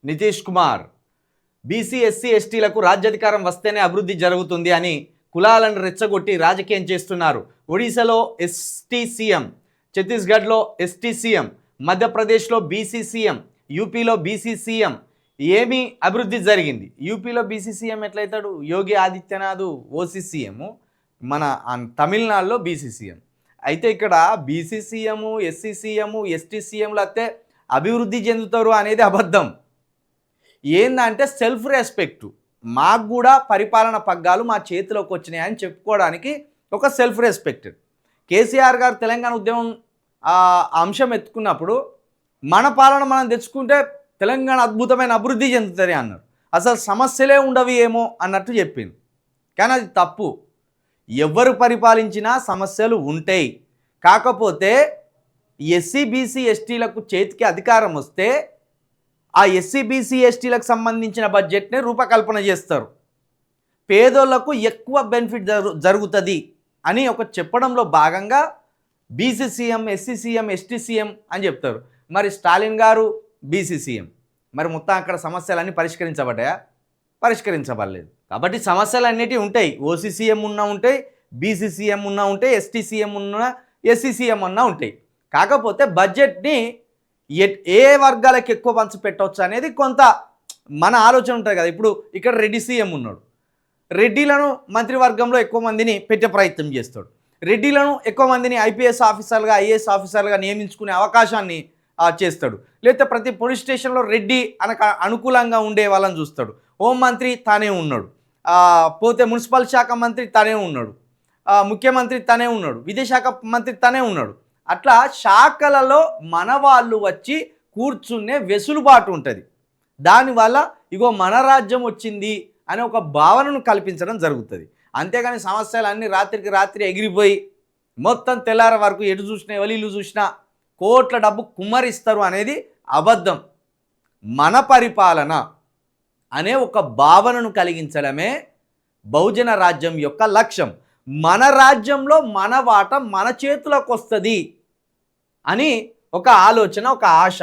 Nitish Kumar BC SC ఎస్టీలకు రాజ్యాధికారం వస్తేనే అభివృద్ధి జరుగుతుంది అని కులాలను రెచ్చగొట్టి రాజకీయం చేస్తున్నారు. ఒడిశాలో ఎస్టీ సీఎం, ఛత్తీస్గఢ్లో ఎస్టీ సీఎం, మధ్యప్రదేశ్లో బీసీ సీఎం, యూపీలో బీసీ సీఎం. ఏమి అభివృద్ధి జరిగింది? యూపీలో BC CM ఎట్లయితాడు? Yogi Adityanath OC CM, మన తమిళనాడులో బీసీ సీఎం. అయితే ఇక్కడ BC CM, SC CM, ST సీఎంలు అయితే అభివృద్ధి చెందుతారు అనేది అబద్ధం. ఏందంటే సెల్ఫ్ రెస్పెక్ట్, మాకు కూడా పరిపాలన పగ్గాలు మా చేతిలోకి వచ్చినాయని చెప్పుకోవడానికి ఒక సెల్ఫ్ రెస్పెక్టెడ్. కేసీఆర్ గారు తెలంగాణ ఉద్యమం అంశం ఎత్తుకున్నప్పుడు మన పాలన మనం తెచ్చుకుంటే తెలంగాణ అద్భుతమైన అభివృద్ధి చెందుతుంది అన్నారు. అసలు సమస్యలే ఉండవి ఏమో అన్నట్టు చెప్పింది. కానీ అది తప్పు. ఎవరు పరిపాలించినా సమస్యలు ఉంటాయి. కాకపోతే ఎస్సీ బీసీ ఎస్టీలకు చేతికి అధికారం వస్తే ఆ ఎస్సీ బీసీ ఎస్టీలకు సంబంధించిన బడ్జెట్ని రూపకల్పన చేస్తారు. పేదోళ్లకు ఎక్కువ బెనిఫిట్ జరుగుతుంది అని ఒక చెప్పడంలో భాగంగా BC CM, SC CM, ST CM అని చెప్తారు. మరి స్టాలిన్ గారు బీసీ సీఎం, మరి మొత్తం అక్కడ సమస్యలన్నీ పరిష్కరించబడ్డాయా? పరిష్కరించబడలేదు. కాబట్టి సమస్యలు అన్నిటి ఉంటాయి. ఓసీ సీఎం ఉన్నా ఉంటాయి, బీసీ సీఎం ఉన్నా ఉంటాయి, ఎస్టీ సీఎం ఉన్నా, ఎస్సీ సీఎం ఉన్నా ఉంటాయి. కాకపోతే బడ్జెట్ని ఏ వర్గాలకు ఎక్కువ పంచి పెట్టవచ్చు అనేది కొంత మన ఆలోచన ఉంటుంది కదా. ఇప్పుడు ఇక్కడ రెడ్డి సీఎం ఉన్నాడు, రెడ్డిలను మంత్రివర్గంలో ఎక్కువ మందిని పెట్టే ప్రయత్నం చేస్తాడు. రెడ్డిలను ఎక్కువ మందిని ఐపీఎస్ ఆఫీసర్లుగా, ఐఏఎస్ ఆఫీసర్లుగా నియమించుకునే అవకాశాన్ని చేస్తాడు. లేకపోతే ప్రతి పోలీస్ స్టేషన్లో రెడ్డి అనుకూలంగా ఉండే వాళ్ళని చూస్తాడు. హోంమంత్రి తానే ఉన్నాడు, పోతే మున్సిపల్ శాఖ మంత్రి తనే ఉన్నాడు, ముఖ్యమంత్రి తనే ఉన్నాడు, విదేశాఖ మంత్రి తనే ఉన్నాడు. అట్లా శాఖలలో మన వాళ్ళు వచ్చి కూర్చునే వెసులుబాటు ఉంటుంది. దానివల్ల ఇగో మన రాజ్యం వచ్చింది అనే ఒక భావనను కల్పించడం జరుగుతుంది. అంతేగాని సమస్యలు అన్నీ రాత్రికి రాత్రి ఎగిరిపోయి మొత్తం తెల్లార వరకు ఎటు చూసినా ఎవలీలు చూసినా కోట్ల డబ్బు కుమ్మరిస్తారు అనేది అబద్ధం. మన పరిపాలన అనే ఒక భావనను కలిగించడమే బహుజన రాజ్యం యొక్క లక్ష్యం. మన రాజ్యంలో మన వాట మన చేతులకు వస్తుంది అని ఒక ఆలోచన, ఒక ఆశ.